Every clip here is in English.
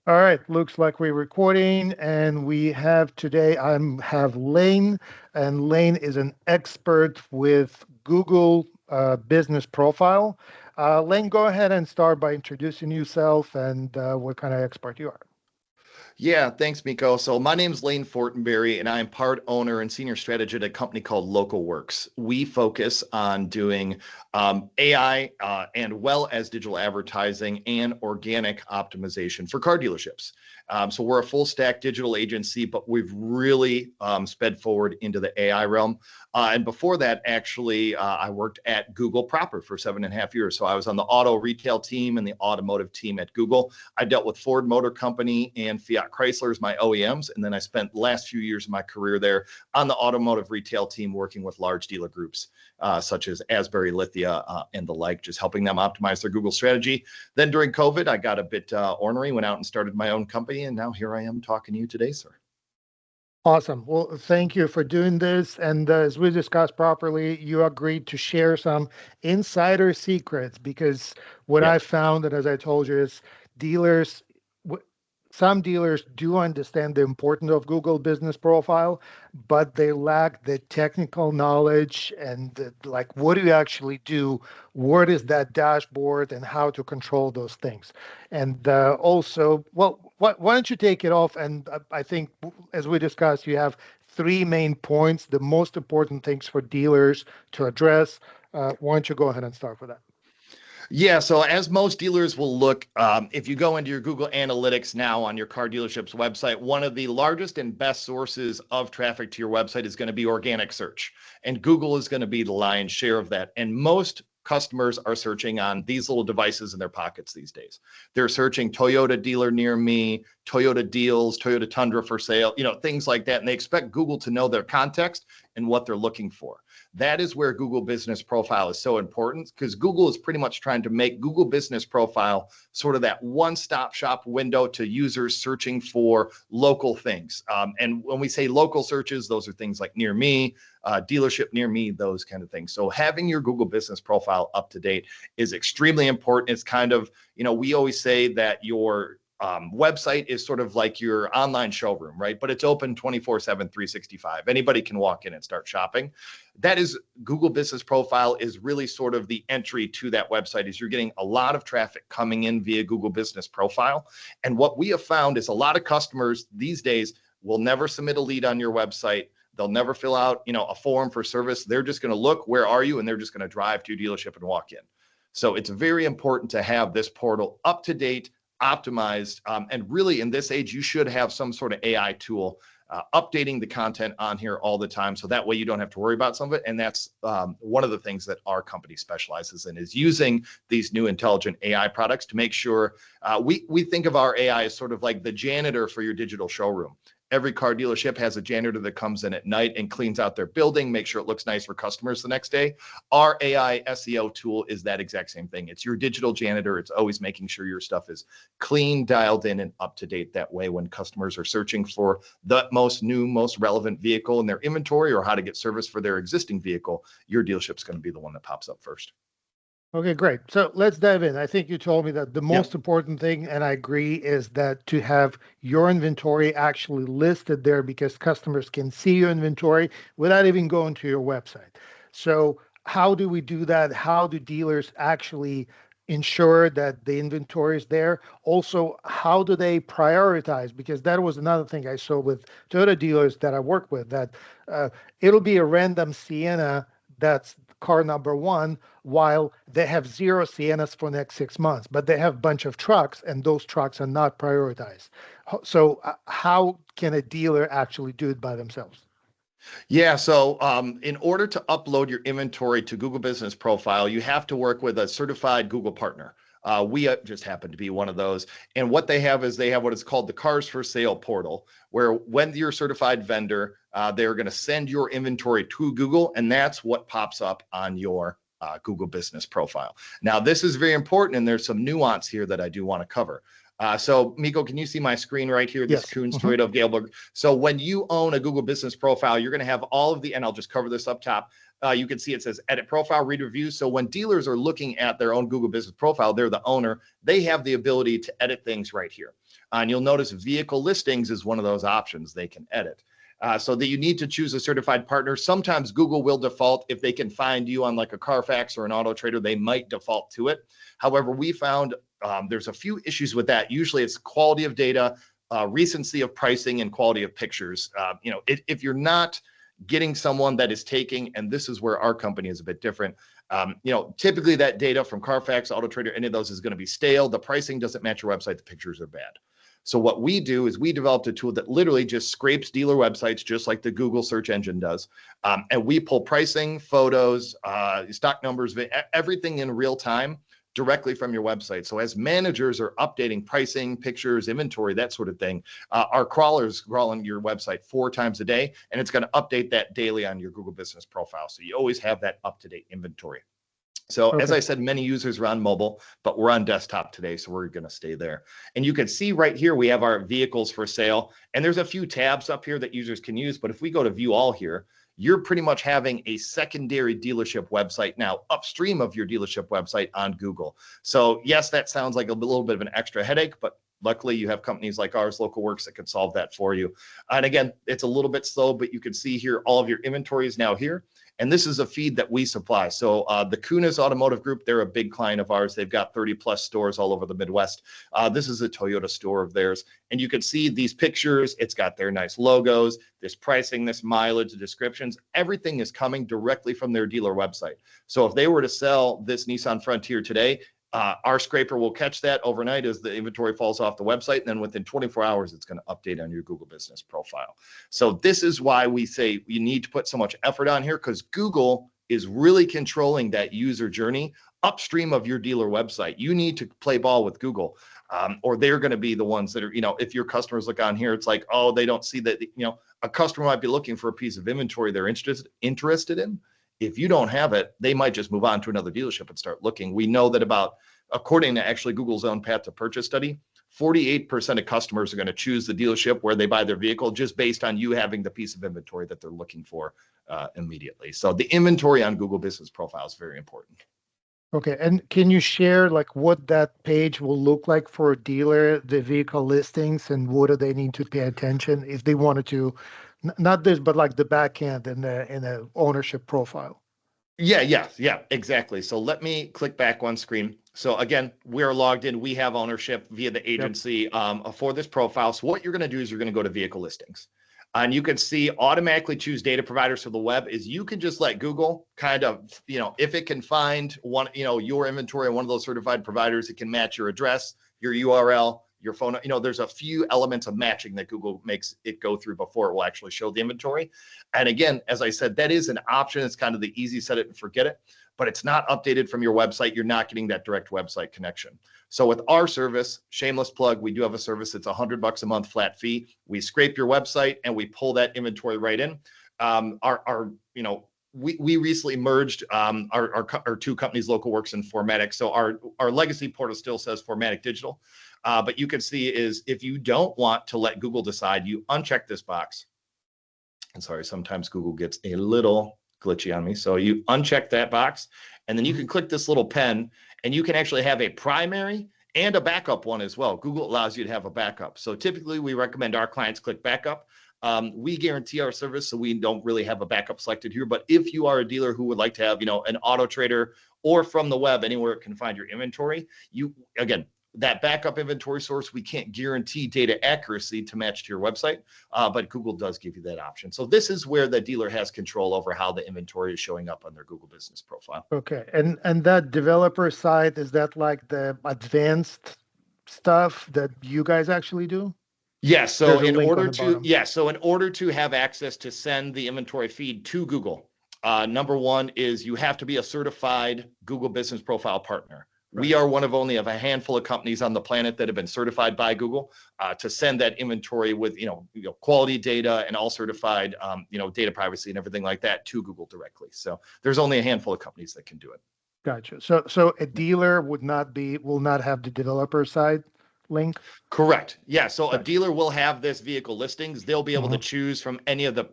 All right, looks like we're recording, and we have today. Have Lane, and Lane is an expert with Google Business Profile. Lane, go ahead and start by introducing yourself and what kind of expert you are. Yeah, thanks, Miko. So my name's Lane Fortinberry, and I am part owner and senior strategist at a company called LocalWorks. We focus on doing AI and well as digital advertising and organic optimization for car dealerships. So we're a full stack digital agency, but we've really sped forward into the AI realm. And before that, actually, I worked at Google proper for 7.5 years. So I was on the auto retail team and the automotive team at Google. I dealt with Ford Motor Company and Fiat Chrysler as my OEMs. And then I spent the last few years of my career there on the automotive retail team working with large dealer groups such as Asbury Lithia and the like, just helping them optimize their Google strategy. Then during COVID, I got a bit ornery, went out and started my own company. And now here I am talking to you today, sir. Awesome. Well, thank you for doing this. And as we discussed properly, you agreed to share some insider secrets because what I Yes. found, and as I told you, is dealers, w- some dealers do understand the importance of Google Business Profile, but they lack the technical knowledge and like what do you actually do? What is that dashboard and how to control those things? And also, well, why don't you take it off? And I think, as we discussed, you have three main points, the most important things for dealers to address. Why don't you go ahead and start with that? Yeah, so as most dealers will look, if you go into your Google Analytics now on your car dealership's website, one of the largest and best sources of traffic to your website is going to be organic search. And Google is going to be the lion's share of that. And most customers are searching on these little devices in their pockets these days. They're searching Toyota dealer near me, Toyota deals, Toyota Tundra for sale, things like that. And they expect Google to know their context and what they're looking for. That is where Google Business Profile is so important because Google is pretty much trying to make Google Business Profile sort of that one-stop shop window to users searching for local things. And when we say local searches, those are things like near me, dealership near me, those kind of things. So having your Google Business Profile up to date is extremely important. It's kind of, we always say that your website is sort of like your online showroom, right? But it's open 24/7, 365. Anybody can walk in and start shopping. That is Google Business Profile is really sort of the entry to that website is you're getting a lot of traffic coming in via Google Business Profile. And what we have found is a lot of customers these days will never submit a lead on your website. They'll never fill out, a form for service. They're just going to look, where are you? And they're just going to drive to your dealership and walk in. So it's very important to have this portal up to date, optimized, and really in this age, you should have some sort of AI tool updating the content on here all the time. So that way you don't have to worry about some of it. And that's one of the things that our company specializes in is using these new intelligent AI products to make sure we think of our AI as sort of like the janitor for your digital showroom. Every car dealership has a janitor that comes in at night and cleans out their building, make sure it looks nice for customers the next day. Our AI SEO tool is that exact same thing. It's your digital janitor. It's always making sure your stuff is clean, dialed in, and up to date. That way, when customers are searching for the most new, most relevant vehicle in their inventory or how to get service for their existing vehicle, your dealership's going to be the one that pops up first. Okay, great. So let's dive in. I think you told me that the Yep. most important thing, and I agree, is that to have your inventory actually listed there because customers can see your inventory without even going to your website. So, how do we do that? How do dealers actually ensure that the inventory is there? Also, how do they prioritize? Because that was another thing I saw with Toyota dealers that I work with, that it'll be a random Sienna that's car number one while they have zero Siennas for the next 6 months, but they have a bunch of trucks and those trucks are not prioritized. So how can a dealer actually do it by themselves? Yeah, so in order to upload your inventory to Google Business Profile, you have to work with a certified Google partner. We just happen to be one of those. And what they have is they have what is called the Cars for Sale portal, where when you're a certified vendor, they're going to send your inventory to Google, and that's what pops up on your Google Business Profile. Now, this is very important, and there's some nuance here that I do want to cover. So, Miko, can you see my screen right here? This Yes. Coons Toyota of Galesburg. So when you own a Google Business Profile, you're going to have all of the, and I'll just cover this up top, You can see it says edit profile, read reviews. So when dealers are looking at their own Google business profile, they're the owner. They have the ability to edit things right here. And you'll notice vehicle listings is one of those options they can edit. So that you need to choose a certified partner. Sometimes Google will default if they can find you on like a Carfax or an Auto Trader, they might default to it. However, we found there's a few issues with that. Usually it's quality of data, recency of pricing, and quality of pictures. If you're not getting someone that is taking, and this is where our company is a bit different. Typically that data from Carfax, Auto Trader, any of those is going to be stale. The pricing doesn't match your website. The pictures are bad. So what we do is we developed a tool that literally just scrapes dealer websites, just like the Google search engine does. And we pull pricing, photos, stock numbers, everything in real time directly from your website. So as managers are updating pricing, pictures, inventory, that sort of thing, our crawler's crawling your website 4 times a day, and it's going to update that daily on your Google business profile. So you always have that up-to-date inventory. So as I said, many users are on mobile, but we're on desktop today, so we're going to stay there. And you can see right here, we have our vehicles for sale, and there's a few tabs up here that users can use. But if we go to view all here, you're pretty much having a secondary dealership website now upstream of your dealership website on Google. So yes, that sounds like a little bit of an extra headache, but luckily you have companies like ours, Local Works, that can solve that for you. And again, it's a little bit slow, but you can see here, all of your inventory is now here. And this is a feed that we supply. So the Kuna's Automotive Group, they're a big client of ours. They've got 30 plus stores all over the Midwest. This is a Toyota store of theirs. And you can see these pictures. It's got their nice logos, this pricing, this mileage, the descriptions. Everything is coming directly from their dealer website. So if they were to sell this Nissan Frontier today, our scraper will catch that overnight as the inventory falls off the website. And then within 24 hours, it's going to update on your Google business profile. So this is why we say you need to put so much effort on here, because Google is really controlling that user journey upstream of your dealer website. You need to play ball with Google, or they're going to be the ones that are, if your customers look on here, it's like, oh, they don't see that, a customer might be looking for a piece of inventory they're interested in. If you don't have it, they might just move on to another dealership and start looking. We know that according to actually Google's own path to purchase study, 48% of customers are going to choose the dealership where they buy their vehicle just based on you having the piece of inventory that they're looking for immediately. So the inventory on Google Business Profile is very important. Okay, and can you share like what that page will look like for a dealer, the vehicle listings, and what do they need to pay attention if they wanted to, not this, but like the back end in the ownership profile? Yeah, exactly. So let me click back one screen. So again, we're logged in. We have ownership via the agency for this profile. So what you're going to do is you're going to go to vehicle listings. And you can see automatically choose data providers for the web is you can just let Google kind of, if it can find one, your inventory on one of those certified providers, it can match your address, your URL, your phone. There's a few elements of matching that Google makes it go through before it will actually show the inventory. And again, as I said, that is an option. It's kind of the easy set it and forget it, but it's not updated from your website. You're not getting that direct website connection. So with our service, shameless plug, we do have a service that's $100 a month flat fee. We scrape your website and we pull that inventory right in. We recently merged our two companies, Local Works and Formatic. So our legacy portal still says Formatic Digital, but you can see is if you don't want to let Google decide, you uncheck this box. And sorry, sometimes Google gets a little glitchy on me. So you uncheck that box, and then you can click this little pen, and you can actually have a primary and a backup one as well. Google allows you to have a backup. So typically we recommend our clients click backup. We guarantee our service, so we don't really have a backup selected here. But if you are a dealer who would like to have, an Auto Trader or from the web, anywhere it can find your inventory, that backup inventory source, we can't guarantee data accuracy to match to your website, but Google does give you that option. So this is where the dealer has control over how the inventory is showing up on their Google business profile. Okay, and that developer side, is that like the advanced stuff that you guys actually do? Yeah, so in order to have access to send the inventory feed to Google, number one is you have to be a certified Google Business Profile partner. We are one of only of a handful of companies on the planet that have been certified by Google to send that inventory with quality data and all certified data privacy and everything like that to Google directly. So there's only a handful of companies that can do it. Gotcha. So a dealer will not have the developer side link? Correct. Yeah. So a dealer will have this vehicle listings. They'll be able to choose from any of the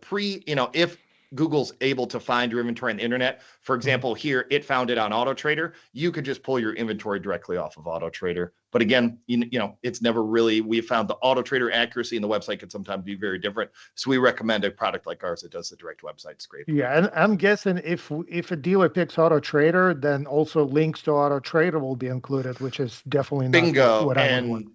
Google's able to find your inventory on the internet. For example, here it found it on AutoTrader. You could just pull your inventory directly off of AutoTrader. But again, it's never really, we found the AutoTrader accuracy in the website can sometimes be very different. So we recommend a product like ours that does the direct website scrape. Yeah, and I'm guessing if a dealer picks Auto Trader, then also links to Auto Trader will be included, which is definitely not Bingo. what I would want.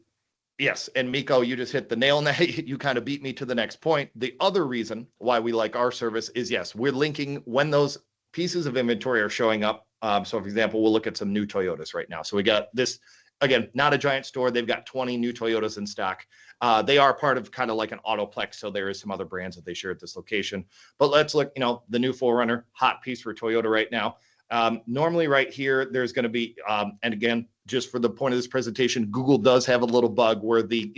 Yes, and Miko, you just hit the nail on the head. You kind of beat me to the next point. The other reason why we like our service is, yes, we're linking when those pieces of inventory are showing up. So, for example, we'll look at some new Toyotas right now. So we got this, again, not a giant store. They've got 20 new Toyotas in stock. They are part of kind of like an Autoplex, so there is some other brands that they share at this location. But let's look, the new 4Runner, hot piece for Toyota right now. Normally right here, there's going to be, and again, just for the point of this presentation, Google does have a little bug where the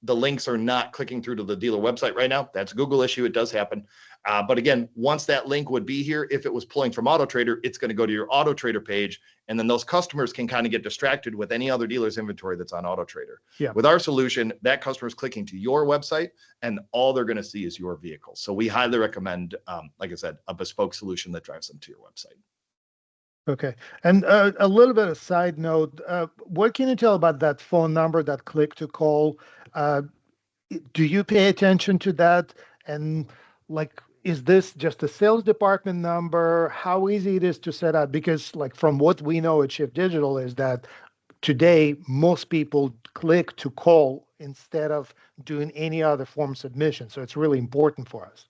links are not clicking through to the dealer website right now. That's a Google issue. It does happen. But again, once that link would be here, if it was pulling from AutoTrader, it's going to go to your AutoTrader page. And then those customers can kind of get distracted with any other dealer's inventory that's on AutoTrader. Yeah. With our solution, that customer is clicking to your website and all they're going to see is your vehicle. So we highly recommend, like I said, a bespoke solution that drives them to your website. Okay. And a little bit of side note, what can you tell about that phone number, that click to call? Do you pay attention to that? And is this just a sales department number? How easy it is to set up? Because from what we know at Shift Digital is that today, most people click to call instead of doing any other form submission. So it's really important for us.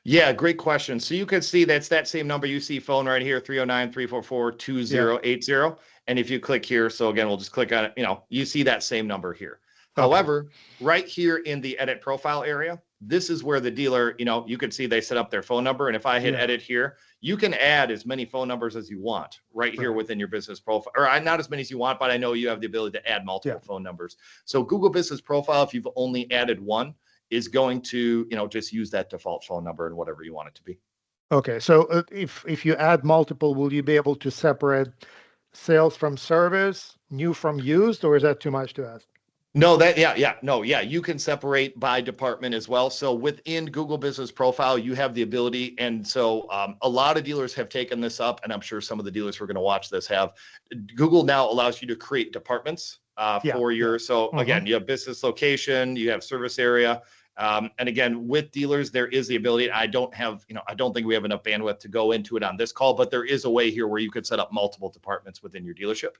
Yeah, great question. So you can see that's that same number you see phone right here, 309-344-2080. And if you click here, so again, we'll just click on it, you see that same number here. Okay. However, right here in the edit profile area, this is where the dealer, you can see they set up their phone number. And if I hit edit here, you can add as many phone numbers as you want right here within your business profile, or not as many as you want, but I know you have the ability to add multiple phone numbers. So Google Business Profile, if you've only added one, is going to, just use that default phone number and whatever you want it to be. Okay. So if you add multiple, will you be able to separate sales from service, new from used, or is that too much to ask? No, you can separate by department as well. So within Google Business Profile, you have the ability. And so a lot of dealers have taken this up, and I'm sure some of the dealers who are going to watch this have. Google now allows you to create departments for your, so again, you have business location, you have service area. And again, with dealers, there is the ability. I don't think we have enough bandwidth to go into it on this call, but there is a way here where you could set up multiple departments within your dealership.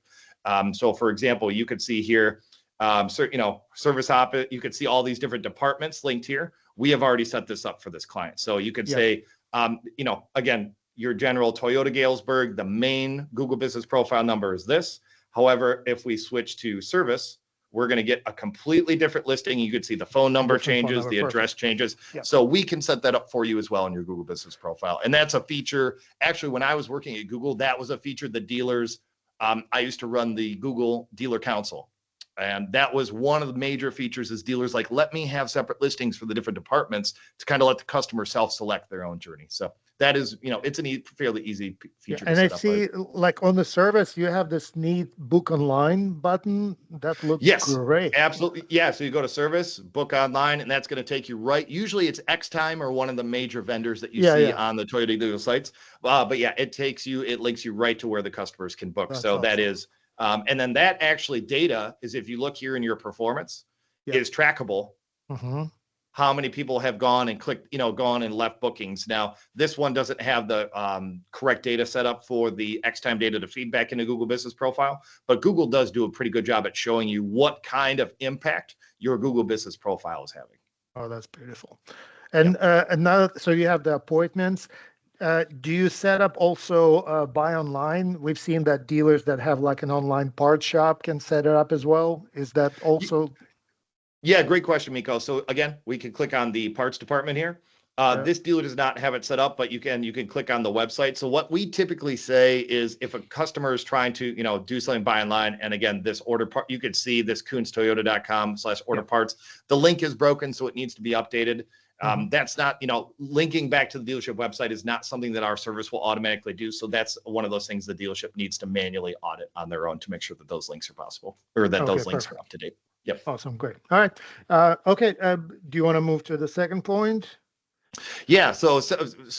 So for example, you could see here, service op, you could see all these different departments linked here. We have already set this up for this client. So you could say, again, your general Toyota Galesburg, the main Google Business Profile number is this. However, if we switch to service, we're going to get a completely different listing. You could see the phone number changes, the address changes. Yep. So we can set that up for you as well in your Google Business Profile. And that's a feature. Actually, when I was working at Google, that was a feature the dealers, I used to run the Google Dealer Council. And that was one of the major features is dealers let me have separate listings for the different departments to kind of let the customer self-select their own journey. So that is, it's a fairly easy feature. And I see on the service, you have this neat book online button. That looks great. Absolutely. Yeah. So you go to service, book online, and that's going to take you right. Usually it's Xtime or one of the major vendors that you see on the Toyota dealer sites. But yeah, it links you right to where the customers can book. That's awesome. That is, and then that actually data is, if you look here in your performance, is trackable. Mm-hmm. How many people have gone and clicked, gone and left bookings. Now, this one doesn't have the correct data set up for the Xtime data to feed back into Google Business Profile, but Google does do a pretty good job at showing you what kind of impact your Google Business Profile is having. Oh, that's beautiful. And now, so you have the appointments. Do you set up also buy online? We've seen that dealers that have an online part shop can set it up as well. Is that also... Yeah, great question, Miko. So again, we can click on the parts department here. This dealer does not have it set up, but you can click on the website. So what we typically say is if a customer is trying to, do something buy online, and again, this order part, you can see this kunztoyota.com/order parts. The link is broken, so it needs to be updated. That's not, linking back to the dealership website is not something that our service will automatically do. So that's one of those things the dealership needs to manually audit on their own to make sure that those links are possible, or that those links are up to date. Yep. Awesome. Great. All right. Okay. Do you want to move to the second point? Yeah, so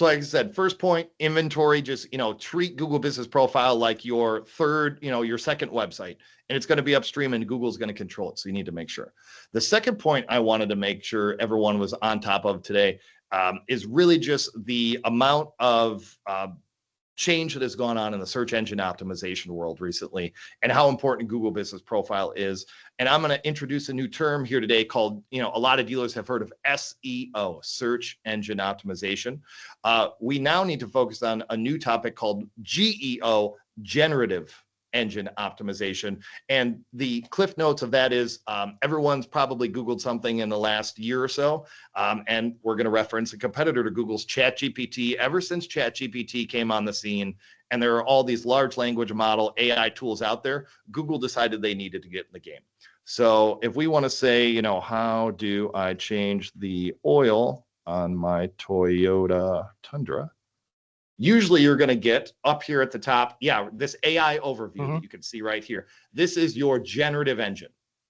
like I said, first point, inventory, just treat Google Business Profile like your third, your second website, and it's going to be upstream and Google's going to control it. So you need to make sure. The second point I wanted to make sure everyone was on top of today is really just the amount of change that has gone on in the search engine optimization world recently and how important Google Business Profile is. And I'm going to introduce a new term here today called, a lot of dealers have heard of SEO, search engine optimization. We now need to focus on a new topic called GEO, generative engine optimization. And the cliff notes of that is everyone's probably Googled something in the last year or so. And we're going to reference a competitor to Google's ChatGPT. Ever since ChatGPT came on the scene, and there are all these large language model AI tools out there, Google decided they needed to get in the game. So if we want to say, how do I change the oil on my Toyota Tundra? Usually you're going to get up here at the top, this AI overview that you can see right here. This is your generative engine.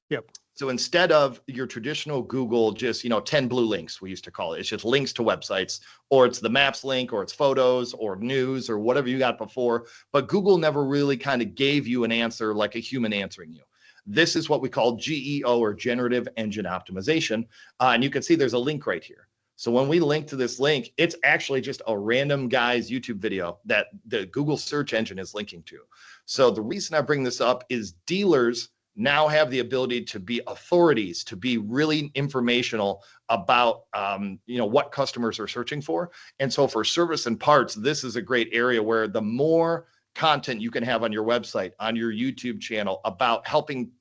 Yep. So instead of your traditional Google, just 10 blue links, we used to call it. It's just links to websites, or it's the maps link, or it's photos, or news, or whatever you got before. But Google never really kind of gave you an answer like a human answering you. This is what we call GEO, or generative engine optimization. And you can see there's a link right here. So when we link to this link, it's actually just a random guy's YouTube video that the Google search engine is linking to. So the reason I bring this up is dealers now have the ability to be authorities, to be really informational about what customers are searching for. And so for service and parts, this is a great area where the more content you can have on your website, on your YouTube channel about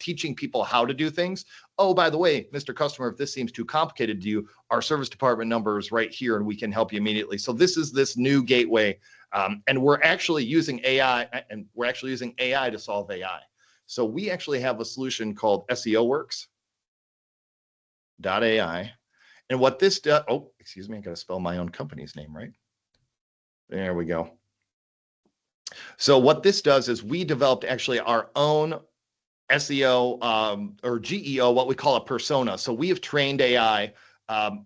teaching people how to do things. Oh, by the way, Mr. Customer, if this seems too complicated to you, our service department number is right here and we can help you immediately. So this is this new gateway. And we're actually using AI to solve AI. So we actually have a solution called SEO Works.ai. And what this does, I got to spell my own company's name, right? There we go. So what this does is we developed actually our own SEO or GEO, what we call a persona. So we have trained AI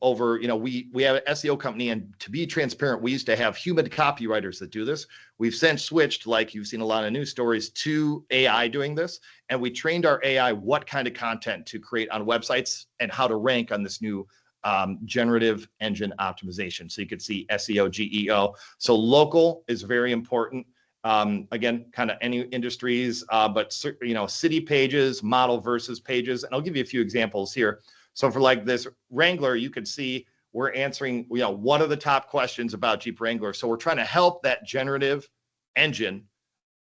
over, we have an SEO company, and to be transparent, we used to have human copywriters that do this. We've since switched, like you've seen a lot of news stories, to AI doing this. And we trained our AI what kind of content to create on websites and how to rank on this new generative engine optimization. So you could see SEO, GEO. So local is very important. Again, kind of any industries, but city pages, model versus pages. And I'll give you a few examples here. So for like this Wrangler, you could see we're answering, what are the top questions about Jeep Wrangler? So we're trying to help that generative engine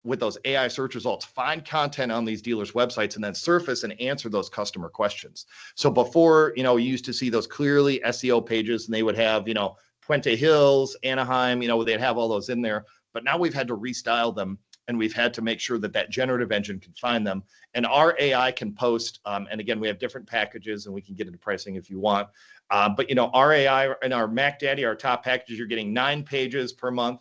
with those AI search results, find content on these dealers' websites and then surface and answer those customer questions. So before, you used to see those clearly SEO pages and they would have, Puente Hills, Anaheim, they'd have all those in there. But now we've had to restyle them, and we've had to make sure that that generative engine can find them. And our AI can post, and again, we have different packages, and we can get into pricing if you want. But our AI and our Mac Daddy, our top packages, you're getting 9 pages per month,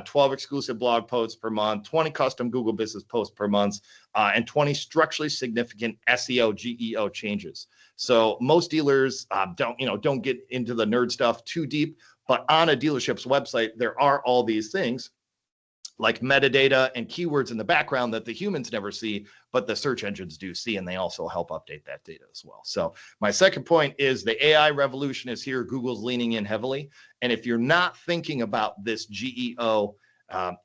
12 exclusive blog posts per month, 20 custom Google Business posts per month, and 20 structurally significant SEO, GEO changes. So most dealers don't get into the nerd stuff too deep, but on a dealership's website, there are all these things like metadata and keywords in the background that the humans never see, but the search engines do see, and they also help update that data as well. So my second point is the AI revolution is here. Google's leaning in heavily. And if you're not thinking about this GEO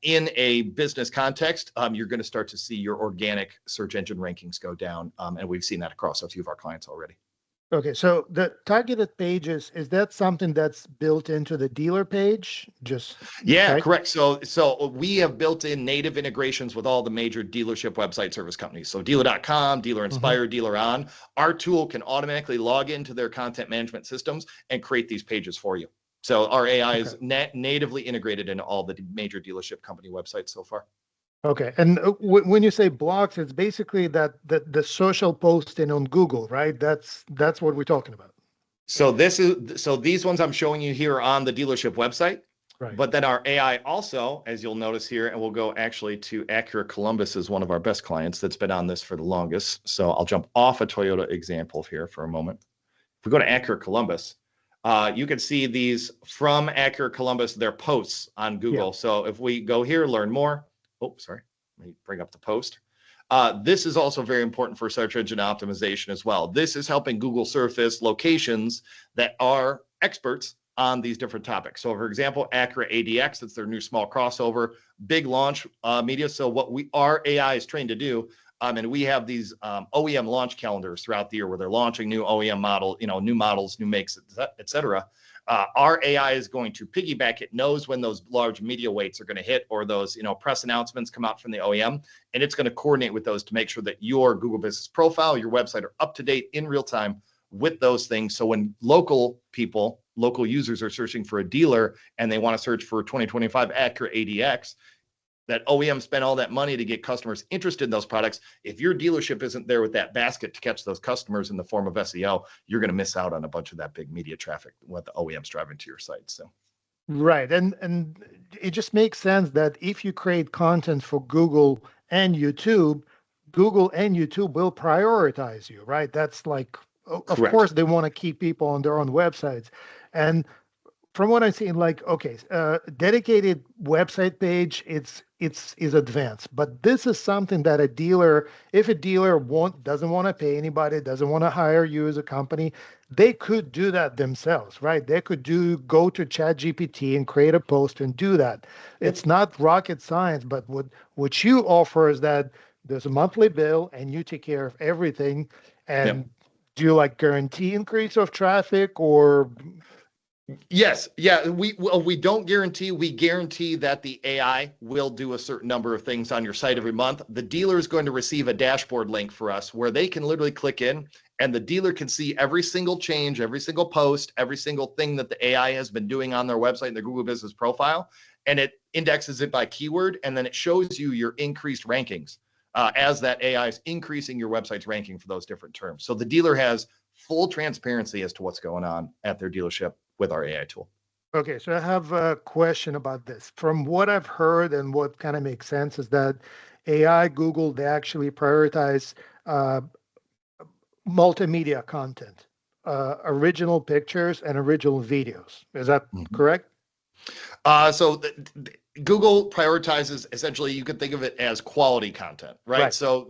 in a business context, you're going to start to see your organic search engine rankings go down. And we've seen that across a few of our clients already. Okay, so the targeted pages, is that something that's built into the dealer page? Yeah, correct. So we have built in native integrations with all the major dealership website service companies. So dealer.com, Dealer Inspire, Dealer On. Our tool can automatically log into their content management systems and create these pages for you. So our AI is natively integrated into all the major dealership company websites so far. Okay, and when you say blogs, it's basically that the social posting on Google, right? That's what we're talking about. So these ones I'm showing you here on the dealership website. Right. But then our AI also, as you'll notice here, and we'll go actually to Acura Columbus is one of our best clients that's been on this for the longest. So I'll jump off a Toyota example here for a moment. If we go to Acura Columbus, You can see these from Acura Columbus, their posts on Yeah. Google. So if we go here, learn more. Oh, sorry. Let me bring up the post. This is also very important for search engine optimization as well. This is helping Google surface locations that are experts on these different topics. So for example, Acura ADX, it's their new small crossover, big launch media. So what our AI is trained to do, and we have these OEM launch calendars throughout the year where they're launching new OEM model, new models, new makes, et cetera. Our AI is going to piggyback. It knows when those large media weights are going to hit, or those press announcements come out from the OEM, and it's going to coordinate with those to make sure that your Google Business Profile, your website are up to date in real time with those things. So when local users are searching for a dealer and they want to search for 2025 Acura ADX, that OEM spent all that money to get customers interested in those products. If your dealership isn't there with that basket to catch those customers in the form of SEO, you're going to miss out on a bunch of that big media traffic, what the OEM's driving to your site. So, Right. And it just makes sense that if you create content for Google and YouTube will prioritize you, right? That's like, of correct. course, they want to keep people on their own websites. And from what I'm seeing, like, okay, dedicated website page, it's is advanced, but this is something that a dealer, if a dealer doesn't want to pay anybody, doesn't want to hire you as a company, they could do that themselves, right? They could go to ChatGPT and create a post and do that. It's Yep. not rocket science, but what you offer is that there's a monthly bill and you take care of everything. Yep. And do you like guarantee increase of traffic or? Yes. Yeah. We don't guarantee. We guarantee that the AI will do a certain number of things on your site every month. The dealer is going to receive a dashboard link for us where they can literally click in and the dealer can see every single change, every single post, every single thing that the AI has been doing on their website and their Google Business Profile. And it indexes it by keyword. And then it shows you your increased rankings as that AI is increasing your website's ranking for those different terms. So the dealer has full transparency as to what's going on at their dealership with our AI tool. Okay, so I have a question about this. From what I've heard and what kind of makes sense is that AI, Google, they actually prioritize uh, multimedia content, original pictures and original videos. Is that Mhm. correct? So Google prioritizes, essentially, you could think of it as quality content, right? Right. So,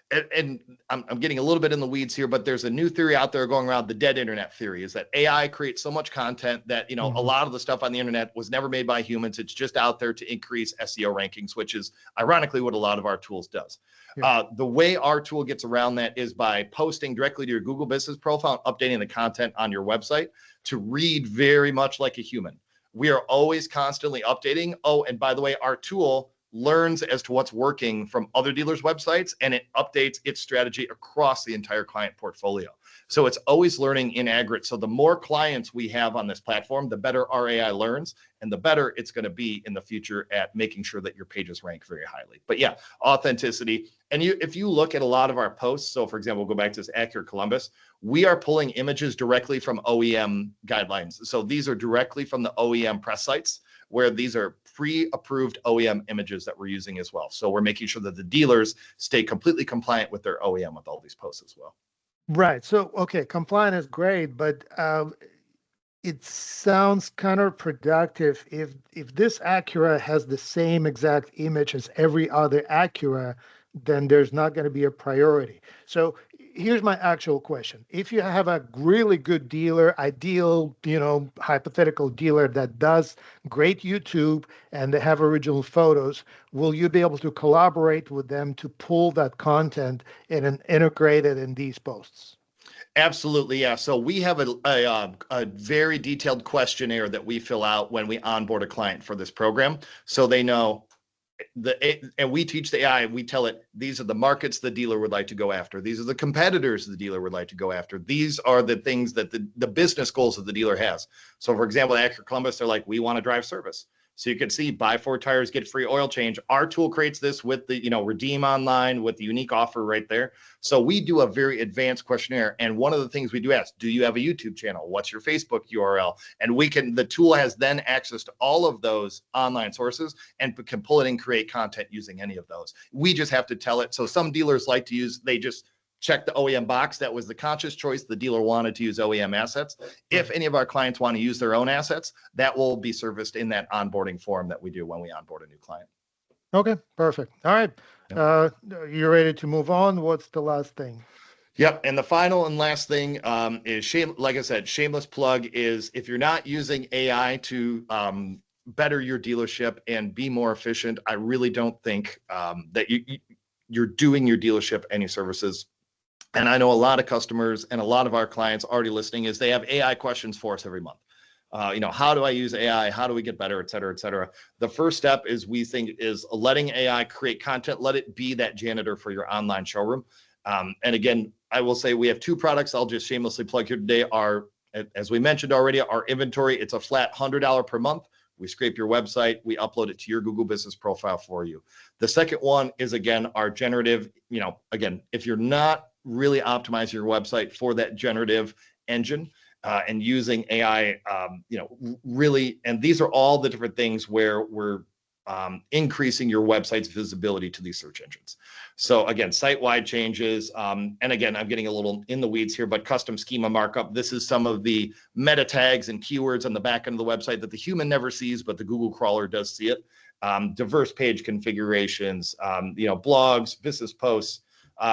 and I'm getting a little bit in the weeds here, but there's a new theory out there going around, the dead internet theory, is that AI creates so much content that, a Hmm. lot of the stuff on the internet was never made by humans. It's just out there to increase SEO rankings, which is ironically what a lot of our tools does. Yeah. The way our tool gets around that is by posting directly to your Google Business Profile and updating the content on your website to read very much like a human. We are always constantly updating. Oh, and by the way, our tool learns as to what's working from other dealers' websites and it updates its strategy across the entire client portfolio. So it's always learning in aggregate. So the more clients we have on this platform, the better our AI learns and the better it's going to be in the future at making sure that your pages rank very highly. But yeah, authenticity. And if you look at a lot of our posts, so for example, we'll go back to this Acura Columbus, we are pulling images directly from OEM guidelines. So these are directly from the OEM press sites where these are pre-approved OEM images that we're using as well. So we're making sure that the dealers stay completely compliant with their OEM with all these posts as well. Right. So, okay, compliant is great, but it sounds counterproductive if this Acura has the same exact image as every other Acura, then there's not going to be a priority. So here's my actual question. If you have a really good dealer, ideal, hypothetical dealer that does great YouTube and they have original photos, will you be able to collaborate with them to pull that content and integrate it in these posts? Absolutely, yeah. So we have a very detailed questionnaire that we fill out when we onboard a client for this program, so they know and we teach the AI. We tell it these are the markets the dealer would like to go after. These are the competitors the dealer would like to go after. These are the things that the business goals that the dealer has. So, for example, at Acura Columbus, they're like, we want to drive service. So you can see buy 4 tires, get free oil change. Our tool creates this with the, redeem online with the unique offer right there. So we do a very advanced questionnaire. And one of the things we do ask, do you have a YouTube channel? What's your Facebook URL? And the tool has then access to all of those online sources and can pull it and create content using any of those. We just have to tell it. So some dealers like to use, they just check the OEM box. That was the conscious choice. The dealer wanted to use OEM assets. If any of our clients want to use their own assets, that will be serviced in that onboarding form that we do when we onboard a new client. Okay, perfect. All right. Yep. Uh, you ready to move on? What's the last thing? Yep. And the final and last thing is like I said, shameless plug is if you're not using AI to better your dealership and be more efficient, I really don't think that you're doing your dealership any services. And I know a lot of customers and a lot of our clients already listening is they have AI questions for us every month. How do I use AI? How do we get better, et cetera, et cetera? The first step is we think is letting AI create content. Let it be that janitor for your online showroom. And again, I will say we have two products I'll just shamelessly plug here today. As we mentioned already, our inventory, it's a flat $100 per month. We scrape your website, we upload it to your Google business profile for you. The second one is, again, our generative, again, if you're not really optimizing your website for that generative engine and using AI, really, and these are all the different things where we're increasing your website's visibility to these search engines. So again, site-wide changes. And again, I'm getting a little in the weeds here, but custom schema markup. This is some of the meta tags and keywords on the back end of the website that the human never sees, but the Google crawler does see it. Diverse page configurations, blogs, business posts,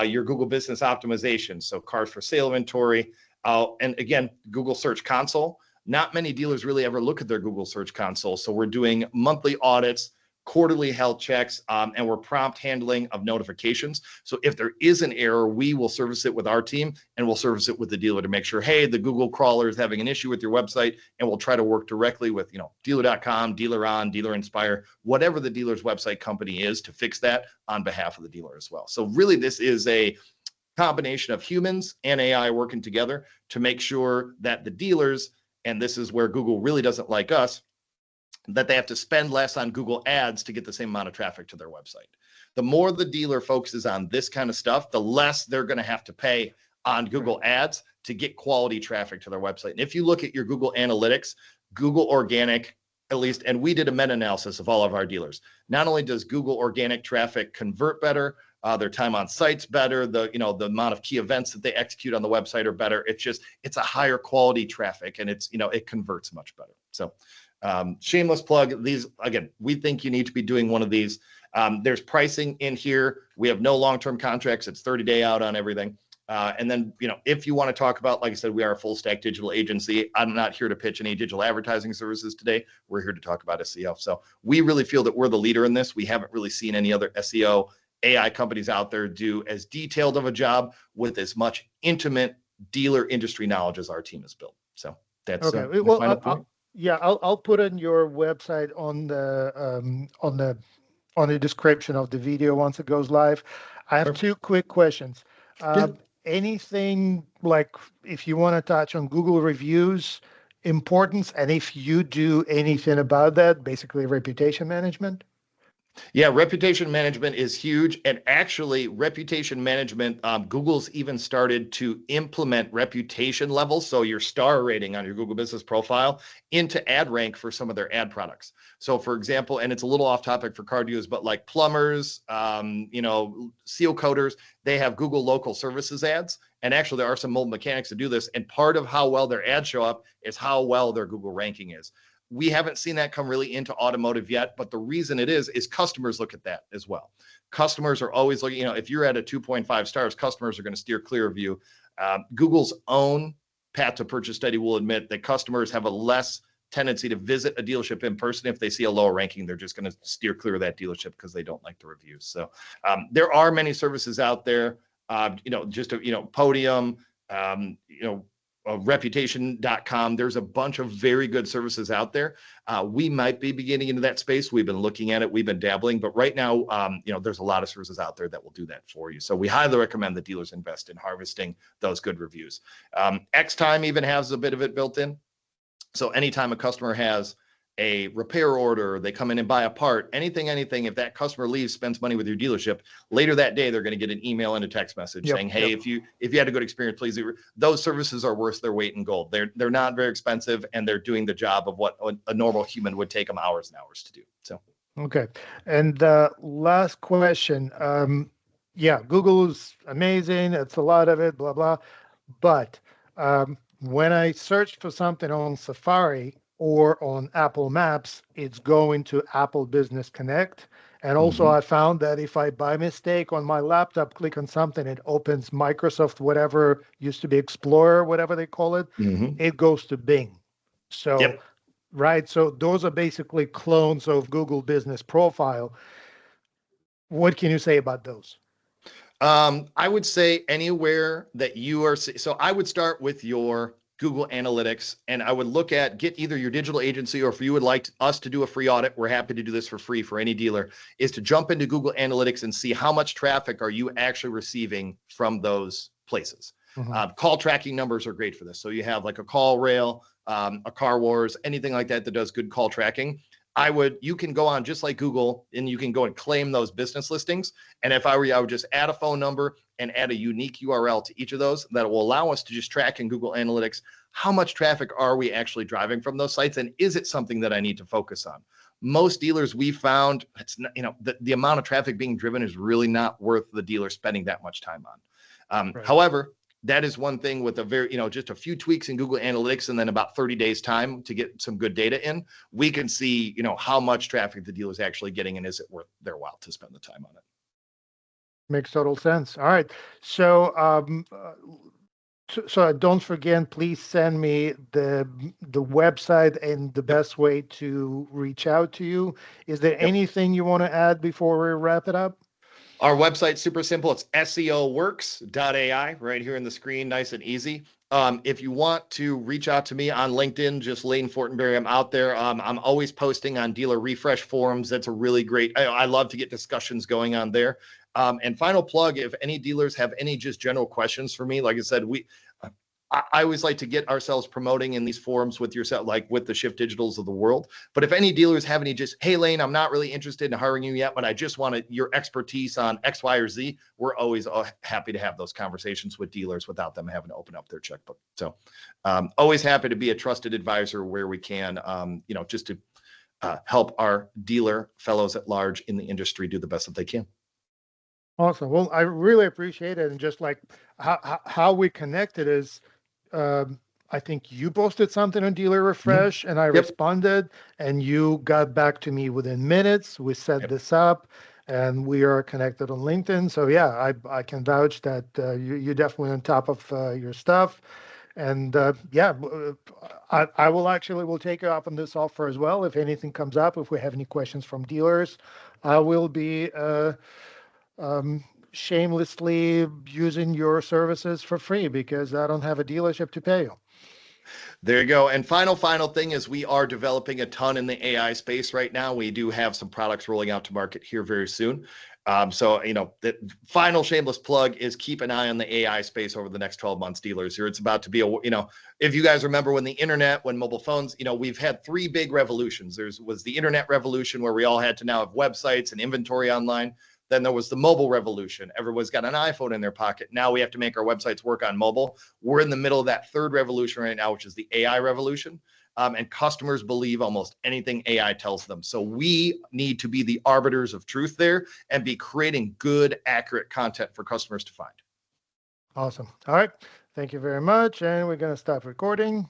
your Google business optimization. So cars for sale inventory. And again, Google Search Console. Not many dealers really ever look at their Google Search Console. So we're doing monthly audits, quarterly health checks, and we're prompt handling of notifications. So if there is an error, we will service it with our team and we'll service it with the dealer to make sure, hey, the Google crawler is having an issue with your website, and we'll try to work directly with, dealer.com, DealerOn, Dealer Inspire, whatever the dealer's website company is to fix that on behalf of the dealer as well. So really this is a combination of humans and AI working together to make sure that the dealers, and this is where Google really doesn't like us, that they have to spend less on Google ads to get the same amount of traffic to their website. The more the dealer focuses on this kind of stuff, the less they're going to have to pay on Google ads to get quality traffic to their website. And if you look at your Google Analytics, Google Organic, at least, and we did a meta-analysis of all of our dealers. Not only does Google Organic traffic convert better, their time on site's better, the amount of key events that they execute on the website are better. It's a higher quality traffic, and it converts much better. So shameless plug. These, again, we think you need to be doing one of these. There's pricing in here. We have no long-term contracts. It's 30-day out on everything. And then, if you want to talk about, like I said, we are a full stack digital agency. I'm not here to pitch any digital advertising services today. We're here to talk about SEO. So we really feel that we're the leader in this. We haven't really seen any other SEO AI companies out there do as detailed of a job with as much intimate dealer industry knowledge as our team has built. So that's okay. Well, I'll put in your website on the description of the video once it goes live. I have two quick questions. Anything like if you want to touch on Google reviews importance, and if you do anything about that, basically reputation management? Yeah, reputation management is huge. And actually, reputation management, Google's even started to implement reputation levels, so your star rating on your Google business profile, into ad rank for some of their ad products. So for example, and it's a little off topic for car dealers, but like plumbers, seal coaters, they have Google local services ads. And actually, there are some mobile mechanics that do this. And part of how well their ads show up is how well their Google ranking is. We haven't seen that come really into automotive yet, but the reason it is customers look at that as well. Customers are always looking, if you're at a 2.5 stars, customers are going to steer clear of you. Google's own path to purchase study will admit that customers have a less tendency to visit a dealership in person. If they see a lower ranking, they're just going to steer clear of that dealership because they don't like the reviews. So there are many services out there, Podium, reputation.com. There's a bunch of very good services out there. We might be beginning into that space. We've been looking at it. We've been dabbling, but right now, there's a lot of services out there that will do that for you. So we highly recommend that dealers invest in harvesting those good reviews. Xtime even has a bit of it built in. So anytime a customer has a repair order, they come in and buy a part, anything, if that customer leaves, spends money with your dealership, later that day, they're going to get an email and a text message saying, hey, if you had a good experience, please, those services are worth their weight in gold. They're not very expensive, and they're doing the job of what a normal human would take them hours and hours to do. So. Okay. And last question. yeah, Google's amazing. It's a lot of it, blah, blah. But when I search for something on Safari or on Apple Maps, it's going to Apple Business Connect. And also, Hmm. I found that if I by mistake on my laptop click on something, it opens Microsoft, whatever used to be Explorer, whatever they call it, Hmm. it goes to Bing. So, Yep. right. So, those are basically clones of Google Business Profile. What can you say about those? I would say anywhere that you are. So I would start with your Google Analytics, and I would look at get either your digital agency, or if you would like us to do a free audit, we're happy to do this for free for any dealer, is to jump into Google Analytics and see how much traffic are you actually receiving from those places. Mhm. Call tracking numbers are great for this. So you have like a call rail, a car wars, anything like that that does good call tracking. You can go on just like Google and you can go and claim those business listings. And if I were you, I would just add a phone number and add a unique URL to each of those that will allow us to just track in Google Analytics how much traffic are we actually driving from those sites, and is it something that I need to focus on? Most dealers we found, it's not, the amount of traffic being driven is really not worth the dealer spending that much time on. Right. However, that is one thing with a very, just a few tweaks in Google Analytics and then about 30 days time to get some good data in, we can see, how much traffic the dealer is actually getting and is it worth their while to spend the time on it. Makes total sense. All right. So, so don't forget, please send me the website and the Yep. best way to reach out to you. Is there Yep. anything you want to add before we wrap it up? Our website's super simple. It's seoworks.ai right here in the screen, nice and easy. If you want to reach out to me on LinkedIn, just Lane Fortinberry, I'm out there. I'm always posting on dealer refresh forums. That's a really great, I love to get discussions going on there. And final plug, if any dealers have any just general questions for me, like I said, I always like to get ourselves promoting in these forums with yourself, like with the Shift Digitals of the world. But if any dealers have any just, hey, Lane, I'm not really interested in hiring you yet, but I just wanted your expertise on X, Y, or Z, we're always happy to have those conversations with dealers without them having to open up their checkbook. So always happy to be a trusted advisor where we can, just to help our dealer fellows at large in the industry do the best that they can. Awesome. Well, I really appreciate it. And just like how we connected is, um, I think you posted something on Dealer Mm-hmm. Refresh and I Yep. responded, and you got back to me within minutes. We set Yep. this up and we are connected on LinkedIn. So, yeah, I can vouch that you're definitely on top of your stuff. And yeah, I will actually will take you up on this offer as well. If anything comes up, if we have any questions from dealers, I will be shamelessly using your services for free because I don't have a dealership to pay you. There you go. And final thing is we are developing a ton in the AI space right now. We do have some products rolling out to market here very soon. So, the final shameless plug is keep an eye on the AI space over the next 12 months, dealers. Here, it's about to be if you guys remember when the internet, when mobile phones, we've had three big revolutions. Was the internet revolution where we all had to now have websites and inventory online. Then there was the mobile revolution. Everyone's got an iPhone in their pocket. Now we have to make our websites work on mobile. We're in the middle of that third revolution right now, which is the AI revolution. And customers believe almost anything AI tells them. So we need to be the arbiters of truth there and be creating good, accurate content for customers to find. Awesome. All right. Thank you very much. And we're going to stop recording.